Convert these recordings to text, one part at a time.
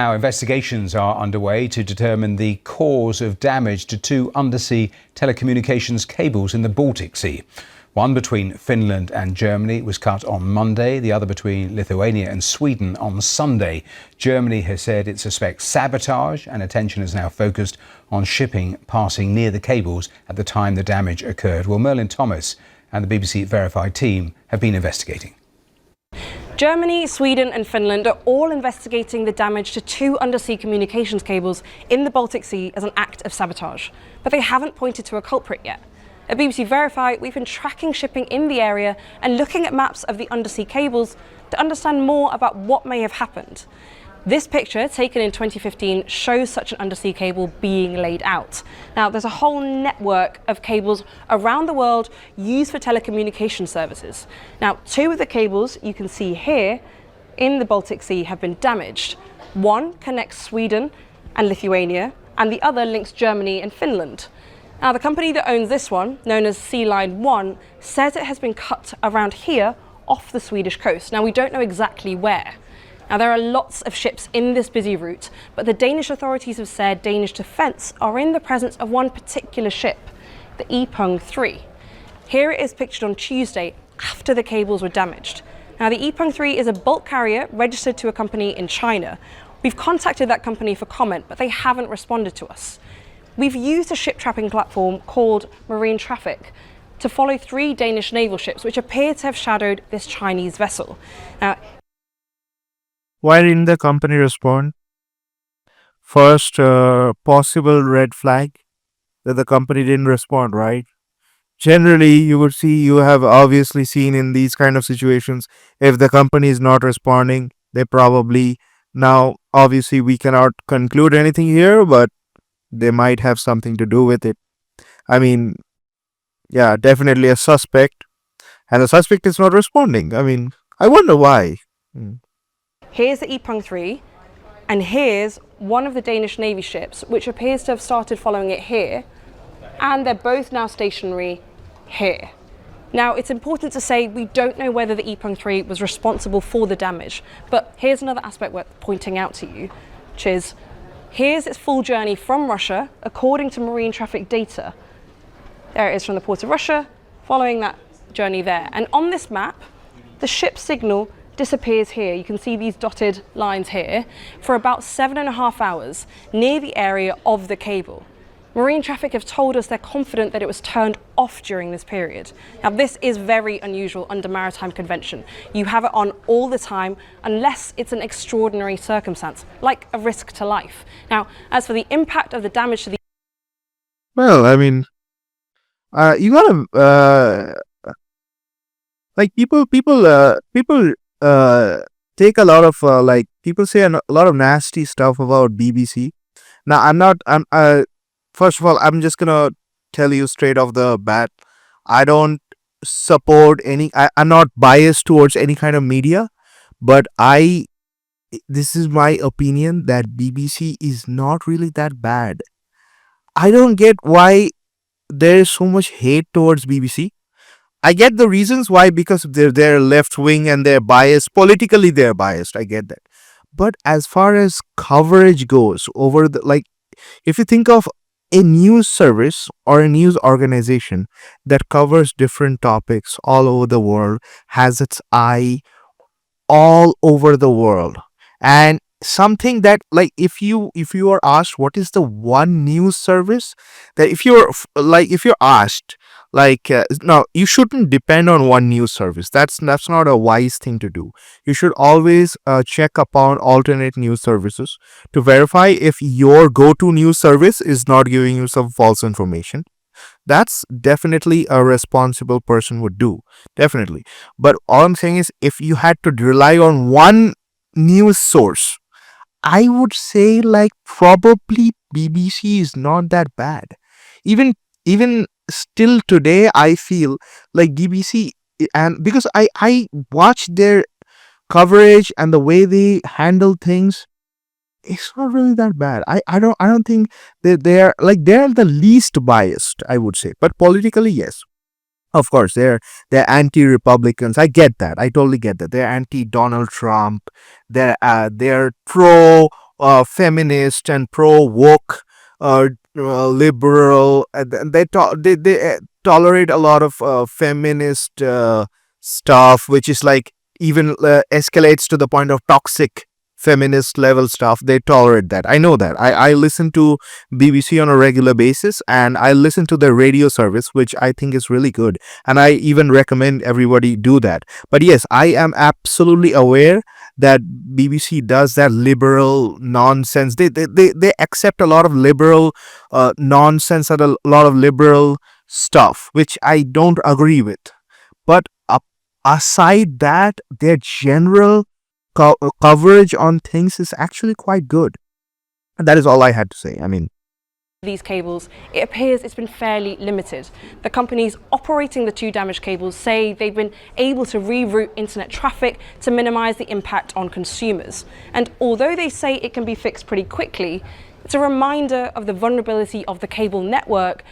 Now, investigations are underway to determine the cause of damage to two undersea telecommunications cables in the Baltic Sea. One between Finland and Germany was cut on Monday, the other between Lithuania and Sweden on Sunday. Germany has said it suspects sabotage, and attention is now focused on shipping passing near the cables at the time the damage occurred. Well, Merlin Thomas and the BBC Verified team have been investigating. Germany, Sweden and Finland are all investigating the damage to two undersea communications cables in the Baltic Sea as an act of sabotage. But they haven't pointed to a culprit yet. At BBC Verify, we've been tracking shipping in the area and looking at maps of the undersea cables to understand more about what may have happened. This picture, taken in 2015, shows such an undersea cable being laid out. Now, there's a whole network of cables around the world used for telecommunication services. Now, two of the cables you can see here in the Baltic Sea have been damaged. One connects Sweden and Lithuania, and the other links Germany and Finland. Now, the company that owns this one, known as Sea Line 1, says it has been cut around here off the Swedish coast. Now, we don't know exactly where. Now, there are lots of ships in this busy route, but the Danish authorities have said Danish defence are in the presence of one particular ship, the Ipung 3. Here it is pictured on Tuesday after the cables were damaged. Now, the Ipung 3 is a bulk carrier registered to a company in China. We've contacted that company for comment, but they haven't responded to us. We've used a ship trapping platform called Marine Traffic to follow three Danish naval ships which appear to have shadowed this Chinese vessel. Now, why didn't the company respond? First possible red flag that the company didn't respond, right? Generally, you have obviously seen in these kind of situations, if the company is not responding, they probably, now obviously we cannot conclude anything here, but they might have something to do with it. I mean, yeah, definitely a suspect, and the suspect is not responding. I mean, I wonder why. Here's the Ipung 3, and here's one of the Danish Navy ships, which appears to have started following it here, and they're both now stationary here. Now, it's important to say we don't know whether the Ipung 3 was responsible for the damage, but here's another aspect worth pointing out to you, which is, here's its full journey from Russia, according to marine traffic data. There it is from the port of Russia, following that journey there. And on this map, the ship's signal disappears here. You can see these dotted lines here for about 7.5 hours near the area of the cable. Marine traffic have told us they're confident that it was turned off during this period. Now, this is very unusual under maritime convention. You have it on all the time unless it's an extraordinary circumstance, like a risk to life. Now, as for the impact of the damage to the... Well, I mean, you gotta, like people take a lot of people say a lot of nasty stuff about BBC. Now, first of all, I'm just gonna tell you straight off the bat, I don't support I'm not biased towards any kind of media, but this is my opinion that BBC is not really that bad. I don't get why there is so much hate towards BBC. I get the reasons why, because they're left wing and they're biased. Politically, they're biased. I get that. But as far as coverage goes, if you think of a news service or a news organization that covers different topics all over the world, has its eye all over the world, and something that, like, if you are asked what is the one news service that if you're asked, no, you shouldn't depend on one news service. That's not a wise thing to do. You should always check upon alternate news services to verify if your go-to news service is not giving you some false information. That's definitely a responsible person would do, definitely. But all I'm saying is, if you had to rely on one news source, I would say probably BBC is not that bad. Even still today, I feel like BBC, and because I watch their coverage and the way they handle things, it's not really that bad. I don't think that they're the least biased, I would say. But politically, yes. Of course, they're anti-Republicans. I get that. I totally get that. They're anti-Donald Trump. They're pro feminist and pro woke, liberal. And they tolerate a lot of feminist stuff, which is like even escalates to the point of toxic feminist level stuff. They tolerate that. I know that. I listen to BBC on a regular basis, and I listen to their radio service, which I think is really good, and I even recommend everybody do that. But yes, I am absolutely aware that BBC does that liberal nonsense. They accept a lot of liberal nonsense and a lot of liberal stuff, which I don't agree with. But aside that, their general coverage on things is actually quite good. And that is all I had to say. I mean, these cables, it appears it's been fairly limited. The companies operating the two damaged cables say they've been able to reroute internet traffic to minimize the impact on consumers. And although they say it can be fixed pretty quickly, it's a reminder of the vulnerability of the cable network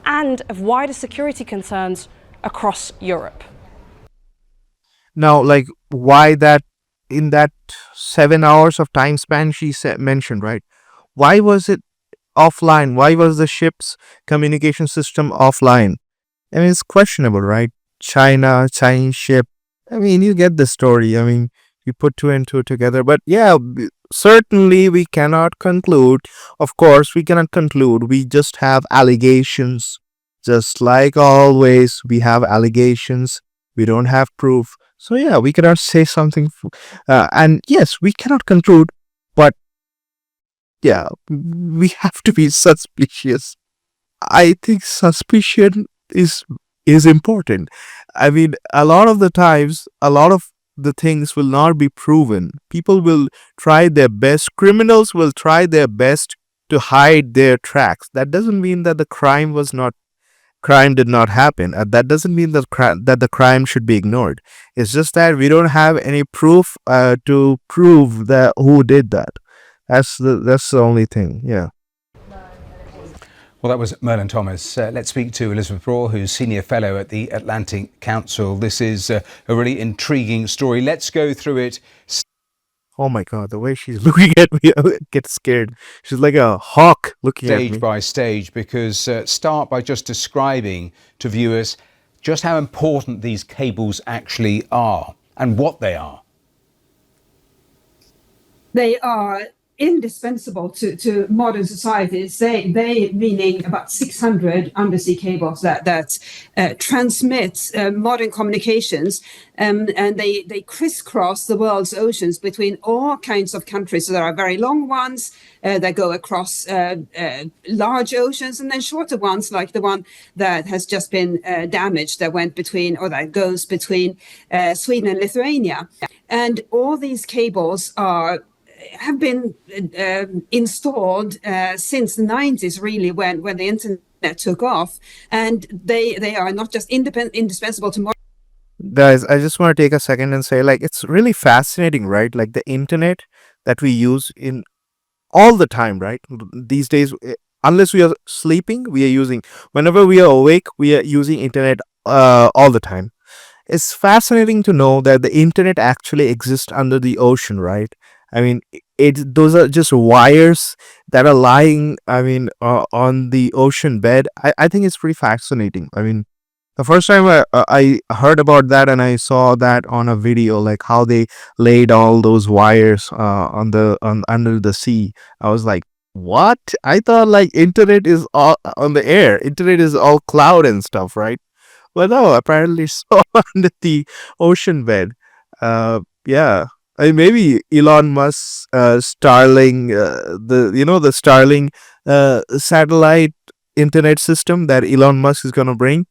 and of wider security concerns across Europe. now, like, why that in that 7 hours of time span she mentioned, right? Why was it offline? Why was the ship's communication system offline? I mean, it's questionable, right? Chinese ship. I mean, you get the story. I mean, you put two and two together. But yeah, certainly we cannot conclude. Of course, we cannot conclude. We just have allegations. Just like always, we have allegations. We don't have proof. So yeah, we cannot say something. And yes, we cannot conclude. But yeah, we have to be suspicious. I think suspicion is important. I mean, a lot of the times, a lot of the things will not be proven. People will try their best. Criminals will try their best to hide their tracks. That doesn't mean that the crime did not happen. That doesn't mean that the crime should be ignored. It's just that we don't have any proof to prove that who did that. That's the only thing. Yeah. Well, that was Merlin Thomas. Let's speak to Elizabeth Braw, who's Senior Fellow at the Atlantic Council. This is a really intriguing story. Let's go through it. Oh my God, the way she's looking at me, I get scared. She's like a hawk looking at me. Stage by stage, because start by just describing to viewers just how important these cables actually are and what they are. They are indispensable to modern societies. They meaning about 600 undersea cables that transmit modern communications, and they crisscross the world's oceans between all kinds of countries. So there are very long ones that go across large oceans, and then shorter ones like the one that has just been damaged, that went between, or that goes between Sweden and Lithuania. And all these cables have been installed since the 90s, really, when the internet took off, and they are not just indispensable to modern. Guys, I just want to take a second and say, like, it's really fascinating, right? Like the internet that we use in all the time, right? These days, unless we are sleeping, we are using. Whenever we are awake, we are using internet all the time. It's fascinating to know that the internet actually exists under the ocean, right? I mean, those are just wires that are lying, I mean, on the ocean bed. I think it's pretty fascinating. I mean, the first time I heard about that and I saw that on a video, like how they laid all those wires under the sea, I was like, what? I thought like internet is all on the air. Internet is all cloud and stuff, right? But no, apparently it's all under the ocean bed. Yeah. Maybe Elon Musk's Starlink, the Starlink satellite internet system that Elon Musk is gonna bring.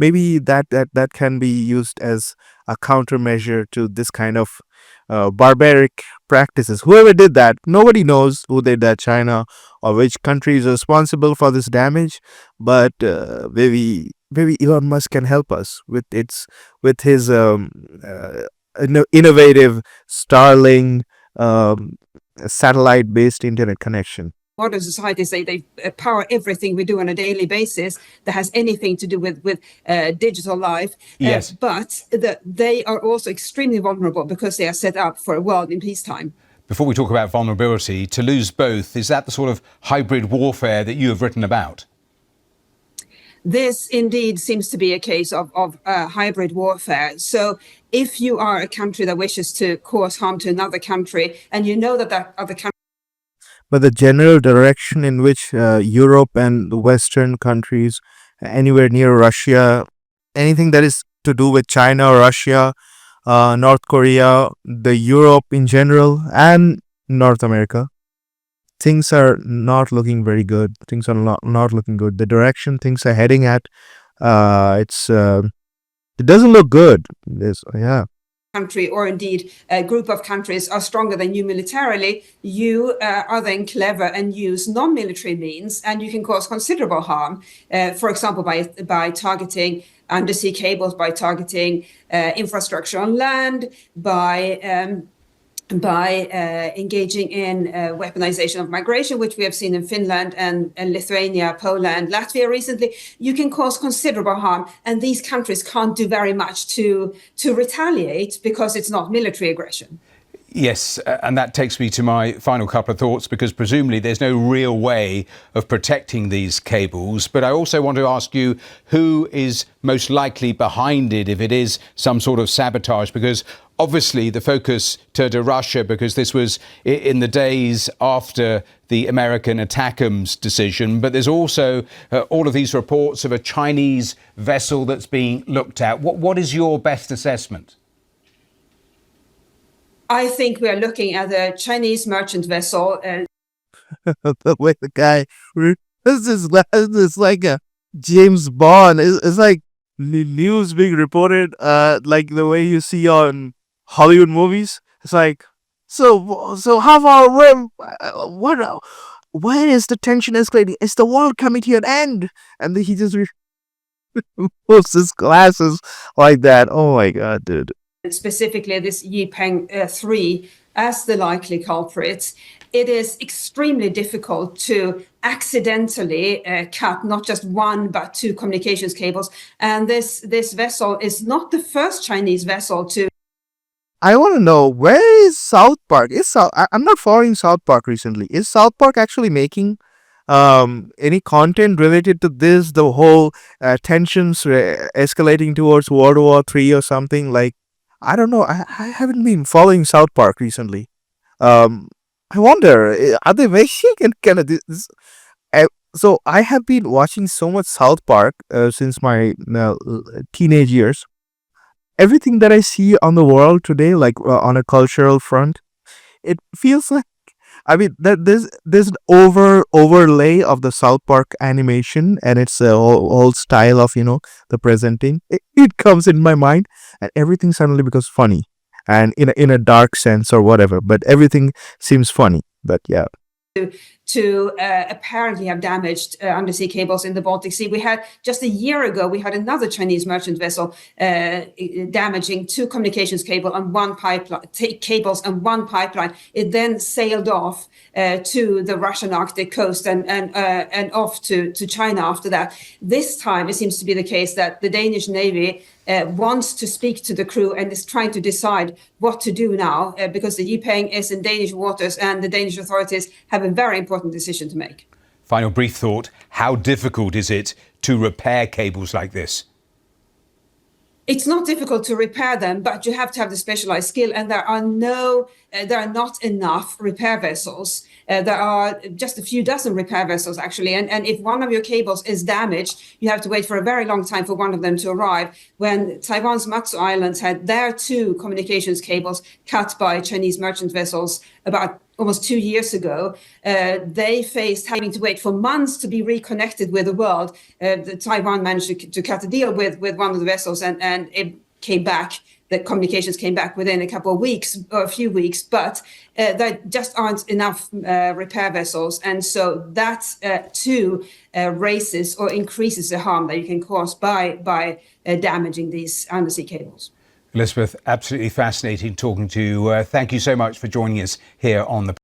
Maybe that can be used as a countermeasure to this kind of barbaric practices. Whoever did that, nobody knows who did that, China or which country is responsible for this damage. But maybe Elon Musk can help us with his innovative Starlink satellite-based internet connection. Modern societies, they power everything we do on a daily basis that has anything to do with digital life. Yes. But they are also extremely vulnerable because they are set up for a world in peacetime. before we talk about vulnerability, to lose both, is that the sort of hybrid warfare that you have written about? This indeed seems to be a case of hybrid warfare. So if you are a country that wishes to cause harm to another country, and you know that that other country... But the general direction in which Europe and the Western countries, anywhere near Russia, anything that is to do with China, Russia, North Korea, the Europe in general, and North America, things are not looking very good. Things are not looking good. The direction things are heading at, it doesn't look good. Country, or indeed a group of countries, are stronger than you militarily, you are then clever and use non-military means, and you can cause considerable harm. For example, by targeting undersea cables, by targeting infrastructure on land, by engaging in weaponization of migration, which we have seen in Finland and Lithuania, Poland, Latvia recently. You can cause considerable harm, and these countries can't do very much to retaliate because it's not military aggression. Yes, and that takes me to my final couple of thoughts, because presumably there's no real way of protecting these cables. But I also want to ask you, who is most likely behind it if it is some sort of sabotage? Because obviously the focus turned to Russia because this was in the days after the American ATACMS decision. But there's also all of these reports of a Chinese vessel that's being looked at. What is your best assessment? I think we are looking at a Chinese merchant vessel. The way the guy, this is like a James Bond. It's like news being reported, like the way you see on Hollywood movies. It's like, so how far, where is the tension escalating? Is the world coming to an end? And then he just moves his glasses like that. Oh my God, dude. Specifically this Yipeng 3 as the likely culprit, it is extremely difficult to accidentally cut not just one but two communications cables. And this vessel is not the first Chinese vessel to... I want to know, where is South Park? I'm not following South Park recently. Is South Park actually making any content related to this? The whole tensions escalating towards World War III or something? Like, I don't know. I haven't been following South Park recently. I wonder, are they making kind of this? So I have been watching so much South Park since my teenage years. Everything that I see on the world today, like on a cultural front, it feels like, I mean, that there's an overlay of the South Park animation, and it's a whole style of, the presenting. It comes in my mind, and everything suddenly becomes funny, and in a dark sense or whatever. But everything seems funny. But yeah. To apparently have damaged undersea cables in the Baltic Sea. We had just a year ago, we had another Chinese merchant vessel damaging two communications cables and one pipeline. It then sailed off to the Russian Arctic coast and off to China after that. This time, it seems to be the case that the Danish Navy wants to speak to the crew and is trying to decide what to do now because the Yipeng is in Danish waters and the Danish authorities have a very important decision to make. Final brief thought. How difficult is it to repair cables like this? It's not difficult to repair them, but you have to have the specialized skill, and there are not enough repair vessels. There are just a few dozen repair vessels, actually. And if one of your cables is damaged, you have to wait for a very long time for one of them to arrive. When Taiwan's Matsu Islands had their two communications cables cut by Chinese merchant vessels about almost 2 years ago, they faced having to wait for months to be reconnected with the world. Taiwan managed to cut a deal with one of the vessels, and it came back. The communications came back within a couple of weeks or a few weeks, but there just aren't enough repair vessels. And so that too raises or increases the harm that you can cause by damaging these undersea cables. Elizabeth, absolutely fascinating talking to you. Thank you so much for joining us here on the